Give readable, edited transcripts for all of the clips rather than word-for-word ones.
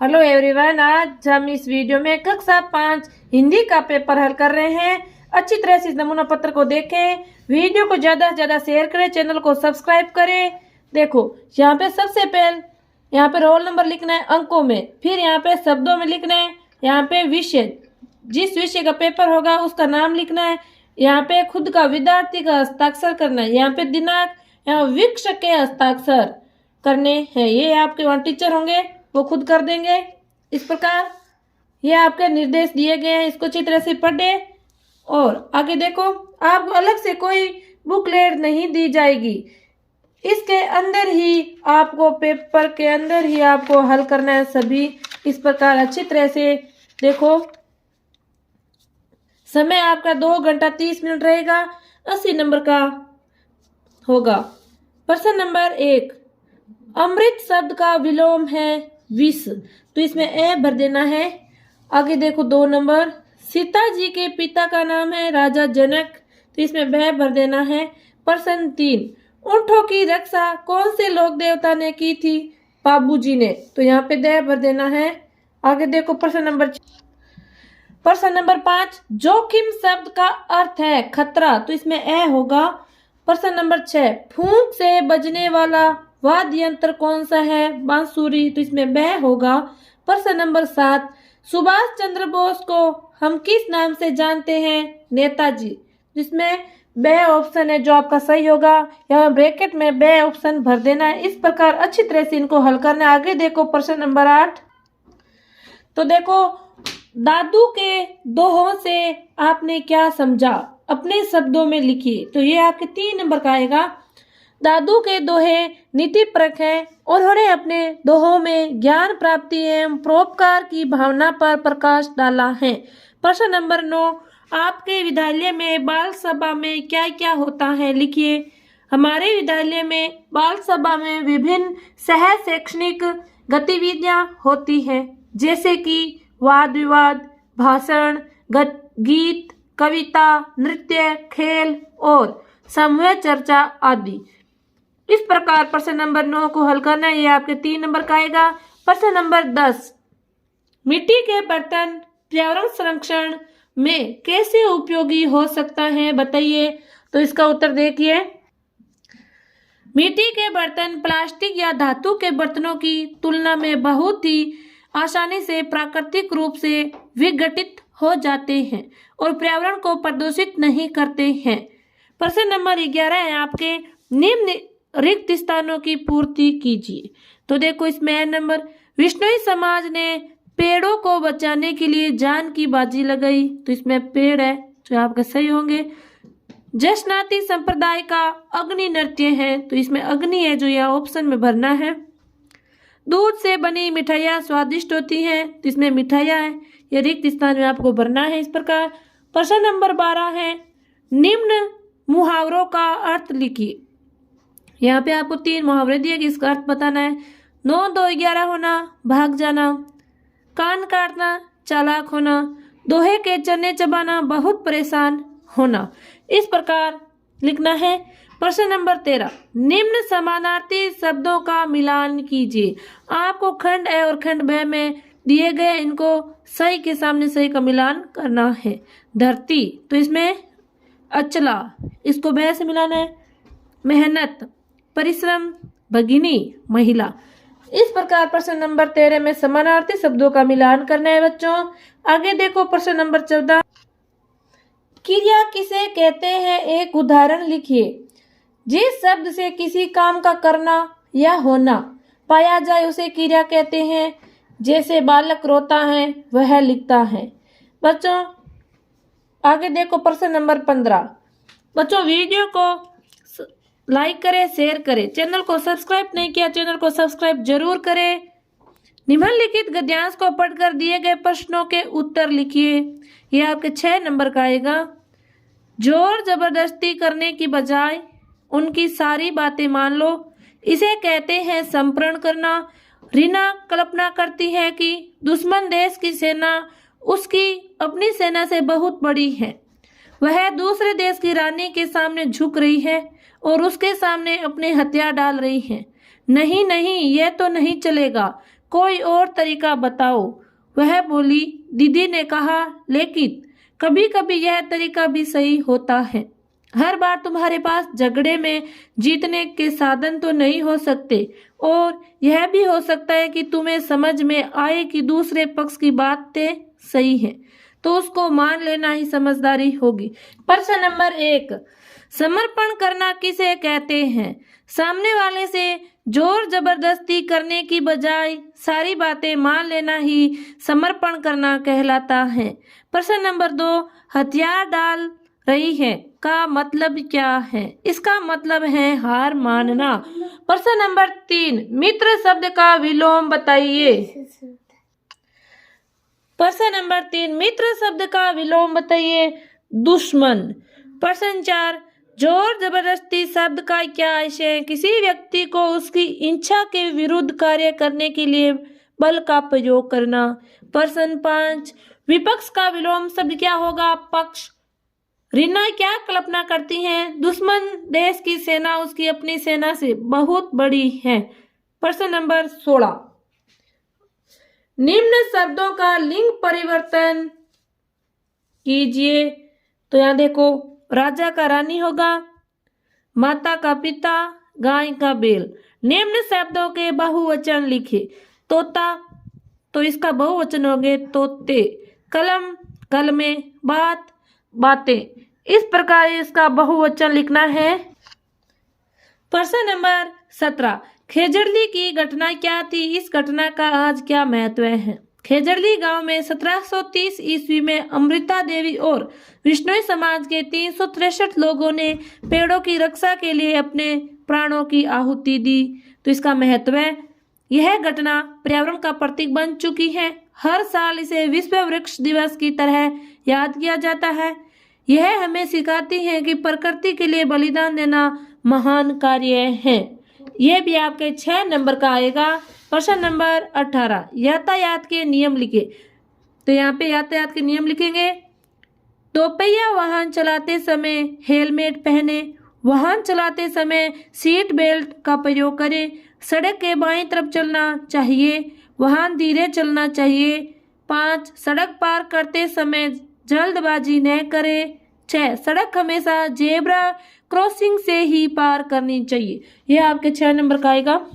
Hello everyone, आज हम इस वीडियो में कक्षा 5 हिंदी का पेपर हल कर रहे हैं। अच्छी तरह से इस नमूना पत्र को देखें, वीडियो को ज़्यादा से ज़्यादा शेयर करें, चैनल को सब्सक्राइब करें। देखो यहाँ पे सबसे पहले यहाँ पे रोल नंबर लिखना है अंकों में, फिर यहाँ पे शब्दों में लिखना है, यहाँ पे विषय, जिस विषय का पेपर होगा उसका नाम लिखना है, यहाँ पे खुद का विद्यार्थी का हस्ताक्षर करना है, यहाँ पे दिनांक, यहाँ वृक्ष के हस्ताक्षर करने हैं। ये आपके वहाँ टीचर होंगे, वो खुद कर देंगे। इस प्रकार ये आपके निर्देश दिए गए हैं, इसको अच्छी तरह से पढ़े। और आगे देखो, आपको अलग से कोई बुकलेट नहीं दी जाएगी, इसके अंदर ही आपको, पेपर के अंदर ही आपको हल करना है सभी। इस प्रकार अच्छी तरह से देखो। समय आपका 2 घंटा 30 मिनट रहेगा। 80 नंबर का होगा। प्रश्न नंबर 1, अमृत शब्द का विलोम है विष, तो इसमें ए भर देना है। आगे देखो 2 नंबर, सीता जी के पिता का नाम है राजा जनक, तो इसमें ब भर देना है। प्रश्न 3, ऊंटों की रक्षा कौन से लोक देवता ने की थी? बाबूजी ने, तो यहाँ पे द भर देना है। आगे देखो प्रश्न नंबर 5, जोखिम शब्द का अर्थ है खतरा, तो इसमें ए होगा। प्रश्न नंबर 6, फूंक से बजने वाला वाद्य यंत्र कौन सा है? बांसुरी, तो इसमें ब होगा। प्रश्न नंबर 7, सुभाष चंद्र बोस को हम किस नाम से जानते हैं? नेताजी, जिसमें ब ऑप्शन है जो आपका सही होगा। यहाँ ब्रैकेट में ब ऑप्शन भर देना है। इस प्रकार अच्छी तरह से इनको हल करना है। आगे देखो प्रश्न नंबर 8, तो देखो, दादू के दोहों से आपने क्या समझा? अपने शब्दों में लिखिए, तो ये आपके 3 नंबर का आएगा। दादू के दोहे नीतिपरक है, उन्होंने अपने दोहों में ज्ञान प्राप्ति एवं परोपकार की भावना पर प्रकाश डाला है। प्रश्न नंबर 9, आपके विद्यालय में बाल सभा में क्या क्या होता है? लिखिए। हमारे विद्यालय में बाल सभा में विभिन्न सह शैक्षणिक गतिविधियां होती हैं, जैसे कि वाद विवाद, भाषण, गीत, कविता, नृत्य, खेल और समूह चर्चा आदि। इस प्रकार प्रश्न नंबर 9 को हल करना है। ये आपके 3 नंबर का आएगा। प्रश्न नंबर 10, मिट्टी के बर्तन पर्यावरण संरक्षण में कैसे उपयोगी हो सकता है? बताइए। तो इसका उत्तर देखिए। मिट्टी के बर्तन प्लास्टिक या धातु के बर्तनों की तुलना में बहुत ही आसानी से प्राकृतिक रूप से विघटित हो जाते हैं और पर्यावरण को प्रदूषित नहीं करते हैं। प्रश्न नंबर 11 है आपके, निम्न रिक्त स्थानों की पूर्ति कीजिए। तो देखो इसमें नंबर, विष्णुई समाज ने पेड़ों को बचाने के लिए जान की बाजी लगाई, तो इसमें पेड़ है जो आपके सही होंगे। जशनाती संप्रदाय का अग्नि नृत्य है, तो इसमें अग्नि है जो यह ऑप्शन में भरना है। दूध से बनी मिठाइयाँ स्वादिष्ट होती हैं, तो इसमें मिठाइयाँ है, ये रिक्त स्थान में आपको भरना है। इस प्रकार प्रश्न नंबर 12 है, निम्न मुहावरों का अर्थ लिखिए। यहाँ पे आपको 3 मुहावरे दिए गए, इसका अर्थ बताना है। 9 2 11 होना, भाग जाना, कान काटना, चालाक होना, दोहे के चने चबाना, बहुत परेशान होना। इस प्रकार लिखना है। प्रश्न नंबर 13, निम्न समानार्थी शब्दों का मिलान कीजिए। आपको खंड ए और खंड ब में दिए गए, इनको सही के सामने सही का मिलान करना है। धरती, तो इसमें अचला, इसको ब से मिलाना है। मेहनत, परिश्रम, भगिनी, महिला। इस प्रकार प्रश्न नंबर 13 में समानार्थी शब्दों का मिलान करना है बच्चों। आगे देखो प्रश्न नंबर 14, क्रिया किसे कहते हैं? एक उदाहरण लिखिए। जिस शब्द से किसी काम का करना या होना पाया जाए उसे क्रिया कहते हैं। जैसे बालक रोता है, वह लिखता है। बच्चों आगे देखो प्रश्न नंबर 15। बच्चों वीडियो को लाइक करें, शेयर करें, चैनल को सब्सक्राइब नहीं किया चैनल को सब्सक्राइब जरूर करें। निम्नलिखित गद्यांश को पढ़कर दिए गए प्रश्नों के उत्तर लिखिए। यह आपके 6 नंबर का आएगा। जोर जबरदस्ती करने की बजाय उनकी सारी बातें मान लो, इसे कहते हैं संप्रण करना। रीना कल्पना करती है कि दुश्मन देश की सेना उसकी अपनी सेना से बहुत बड़ी है, वह दूसरे देश की रानी के सामने झुक रही है और उसके सामने अपने हथियार डाल रही है। नहीं नहीं, यह तो नहीं चलेगा। कोई और तरीका बताओ। वह बोली। दीदी ने कहा, लेकिन कभी कभी यह तरीका भी सही होता है। हर बार तुम्हारे पास झगड़े में जीतने के साधन तो नहीं हो सकते, और यह भी हो सकता है कि तुम्हें समझ में आए कि दूसरे पक्ष की बातें सही है, तो उसको मान लेना ही समझदारी होगी। प्रश्न नंबर 1, समर्पण करना किसे कहते हैं? सामने वाले से जोर जबरदस्ती करने की बजाय सारी बातें मान लेना ही समर्पण करना कहलाता है। प्रश्न नंबर 2, हथियार डाल रही है का मतलब क्या है? इसका मतलब है हार मानना। प्रश्न नंबर 3, मित्र शब्द का विलोम बताइए। प्रश्न नंबर 3, मित्र शब्द का विलोम बताइए। दुश्मन। प्रश्न 4, जोर जबरदस्ती शब्द का क्या आशय है? किसी व्यक्ति को उसकी इच्छा के विरुद्ध कार्य करने के लिए बल का प्रयोग करना। प्रश्न 5, विपक्ष का विलोम शब्द क्या होगा? पक्ष। रीना क्या कल्पना करती हैं? दुश्मन देश की सेना उसकी अपनी सेना से बहुत बड़ी है। प्रश्न नंबर 16, निम्न शब्दों का लिंग परिवर्तन कीजिए। तो यहाँ देखो, राजा का रानी होगा, माता का पिता, गाय का बैल। निम्न शब्दों के बहुवचन लिखे। तोता, तो इसका बहुवचन हो गए तोते। कलम, कलमें। बात, बातें। इस प्रकार इसका बहुवचन लिखना है। प्रश्न नंबर 17, खेजड़ली की घटना क्या थी? इस घटना का आज क्या महत्व है? खेजड़ली गांव में 1730 ईस्वी में अमृता देवी और विष्णोई समाज के 363 लोगों ने पेड़ों की रक्षा के लिए अपने प्राणों की आहुति दी। तो इसका महत्व है, यह घटना पर्यावरण का प्रतीक बन चुकी है। हर साल इसे विश्व वृक्ष दिवस की तरह याद किया जाता है। यह हमें सिखाती है कि प्रकृति के लिए बलिदान देना महान कार्य है। यह भी आपके 6 नंबर का आएगा। प्रश्न नंबर 18, यातायात के नियम लिखे। तो यहाँ पे यातायात के नियम लिखेंगे। दोपहिया वाहन चलाते समय हेलमेट पहने, वाहन चलाते समय सीट बेल्ट का प्रयोग करें, सड़क के बाईं तरफ चलना चाहिए, वाहन धीरे चलना चाहिए। 5, सड़क पार करते समय जल्दबाजी न करें। 6, सड़क हमेशा जेब्रा क्रॉसिंग से ही पार करनी चाहिए। यह आपके 6 नंबर का आएगा।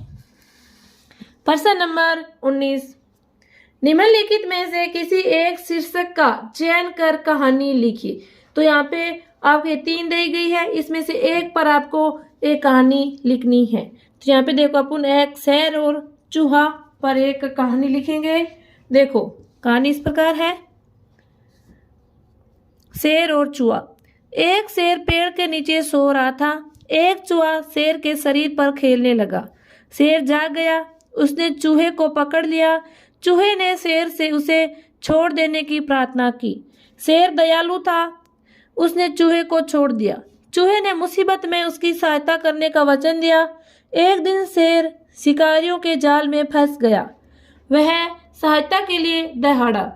प्रश्न नंबर 19, निम्नलिखित में से किसी एक शीर्षक का चयन कर कहानी लिखिए। तो यहाँ पे आपके 3 दी गई है, इसमें से एक पर आपको एक कहानी लिखनी है। तो यहाँ पे देखो, अपन एक शेर और चूहा पर एक कहानी लिखेंगे। देखो, कहानी इस प्रकार है। शेर और चूहा। एक शेर पेड़ के नीचे सो रहा था। एक चूहा शेर के शरीर पर खेलने लगा। शेर जाग गया, उसने चूहे को पकड़ लिया। चूहे ने शेर से उसे छोड़ देने की प्रार्थना की। शेर दयालु था, उसने चूहे को छोड़ दिया। चूहे ने मुसीबत में उसकी सहायता करने का वचन दिया। एक दिन शेर शिकारियों के जाल में फंस गया। वह सहायता के लिए दहाड़ा।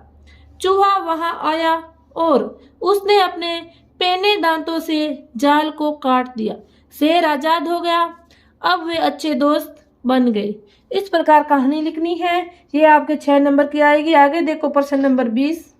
चूहा वहां आया और उसने अपने पेने दांतों से जाल को काट दिया। शेर आजाद हो गया। अब वे अच्छे दोस्त बन गए। इस प्रकार कहानी लिखनी है। ये आपके 6 नंबर की आएगी। आगे देखो, प्रश्न नंबर 20,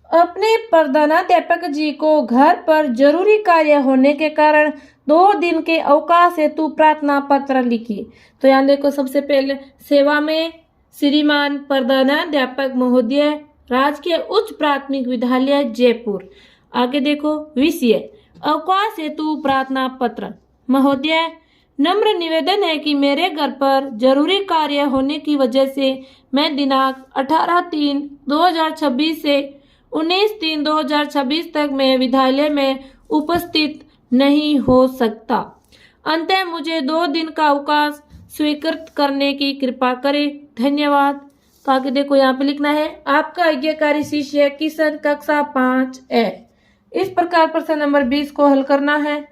अपने प्रधानाध्यापक जी को घर पर जरूरी कार्य होने के कारण 2 दिन के अवकाश हेतु प्रार्थना पत्र लिखिए। तो यहाँ देखो, सबसे पहले सेवा में श्रीमान प्रधानाध्यापक महोदय, राजकीय उच्च प्राथमिक विद्यालय जयपुर। आगे देखो, विषय अवकाश हेतु प्रार्थना पत्र। महोदय, नम्र निवेदन है कि मेरे घर पर जरूरी कार्य होने की वजह से मैं दिनांक 18/3/2026 से 19/3/2026 तक मैं विद्यालय में उपस्थित नहीं हो सकता। अंततः मुझे 2 दिन का अवकाश स्वीकृत करने की कृपा करें। धन्यवाद। तो आगे देखो, यहाँ पे लिखना है, आपका आज्ञाकारी शिष्य किशन, कक्षा 5 है। इस प्रकार प्रश्न नंबर 20 को हल करना है।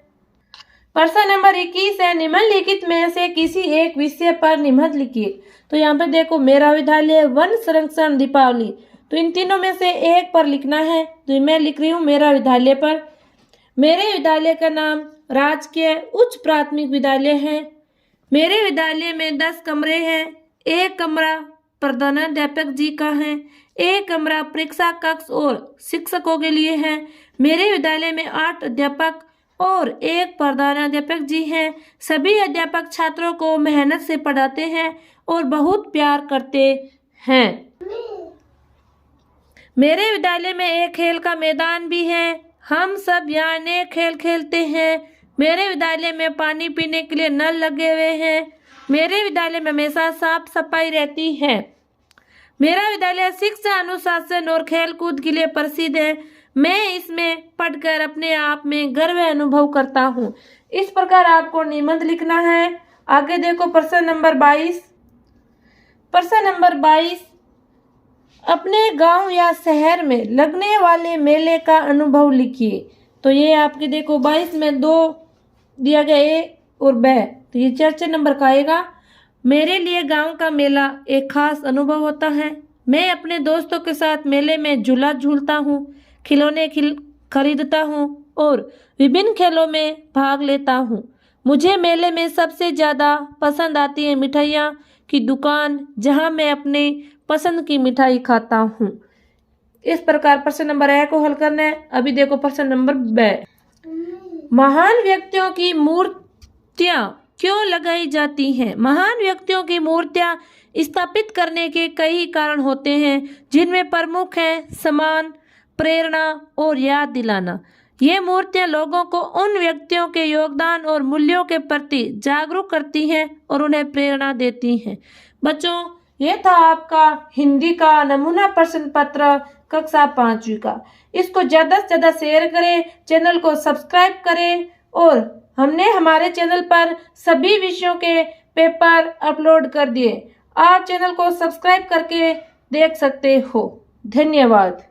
प्रश्न नंबर 21 है, निम्नलिखित में से किसी एक विषय पर निबंध लिखिए। तो यहाँ पे देखो, मेरा विद्यालय, वन संरक्षण, दीपावली। तो इन तीनों में से एक पर लिखना है। तो मैं लिख रही हूँ मेरा विद्यालय पर। मेरे विद्यालय का नाम राजकीय उच्च प्राथमिक विद्यालय है। मेरे विद्यालय में 10 कमरे हैं। एक कमरा प्रधानाध्यापक जी का है, एक कमरा परीक्षा कक्ष और शिक्षकों के लिए है। मेरे विद्यालय में 8 अध्यापक और एक प्रधानाध्यापक जी हैं। सभी अध्यापक छात्रों को मेहनत से पढ़ाते हैं और बहुत प्यार करते हैं। मेरे विद्यालय में एक खेल का मैदान भी है। हम सब यहाँ अनेक खेल खेलते हैं। मेरे विद्यालय में पानी पीने के लिए नल लगे हुए हैं। मेरे विद्यालय में हमेशा साफ सफाई रहती है। मेरा विद्यालय शिक्षा, अनुशासन और खेल कूद के लिए प्रसिद्ध है। मैं इसमें पढ़कर अपने आप में गर्व अनुभव करता हूँ। इस प्रकार आपको निबंध लिखना है। आगे देखो प्रश्न नंबर 22। प्रश्न नंबर 22, अपने गांव या शहर में लगने वाले मेले का अनुभव लिखिए। तो ये आपके देखो 22 में 2 दिया गया ए और ब, तो ये 4 नंबर का आएगा। मेरे लिए गांव का मेला एक खास अनुभव होता है। मैं अपने दोस्तों के साथ मेले में झूला झूलता हूँ, खिलौने खरीदता हूँ और विभिन्न खेलों में भाग लेता हूँ। मुझे मेले में सबसे ज़्यादा पसंद आती है मिठाइयाँ की दुकान, जहाँ मैं अपने पसंद की मिठाई खाता हूँ। इस प्रकार प्रश्न नंबर ए को हल करना है। अभी देखो प्रश्न नंबर ब। महान व्यक्तियों की मूर्तियाँ क्यों लगाई जाती हैं? महान व्यक्तियों की मूर्तियाँ स्थापित करने के कई कारण होते हैं, जिनमें प्रमुख हैं सम्मान, प्रेरणा और याद दिलाना। ये मूर्तियाँ लोगों को उन व्यक्तियों के योगदान और मूल्यों के प्रति जागरूक करती हैं और उन्हें प्रेरणा देती हैं। बच्चों, ये था आपका हिंदी का नमूना प्रश्न पत्र कक्षा 5वीं का। इसको ज़्यादा से ज़्यादा शेयर करें, चैनल को सब्सक्राइब करें और हमने हमारे चैनल पर सभी विषयों के पेपर अपलोड कर दिए। आप चैनल को सब्सक्राइब करके देख सकते हो। धन्यवाद।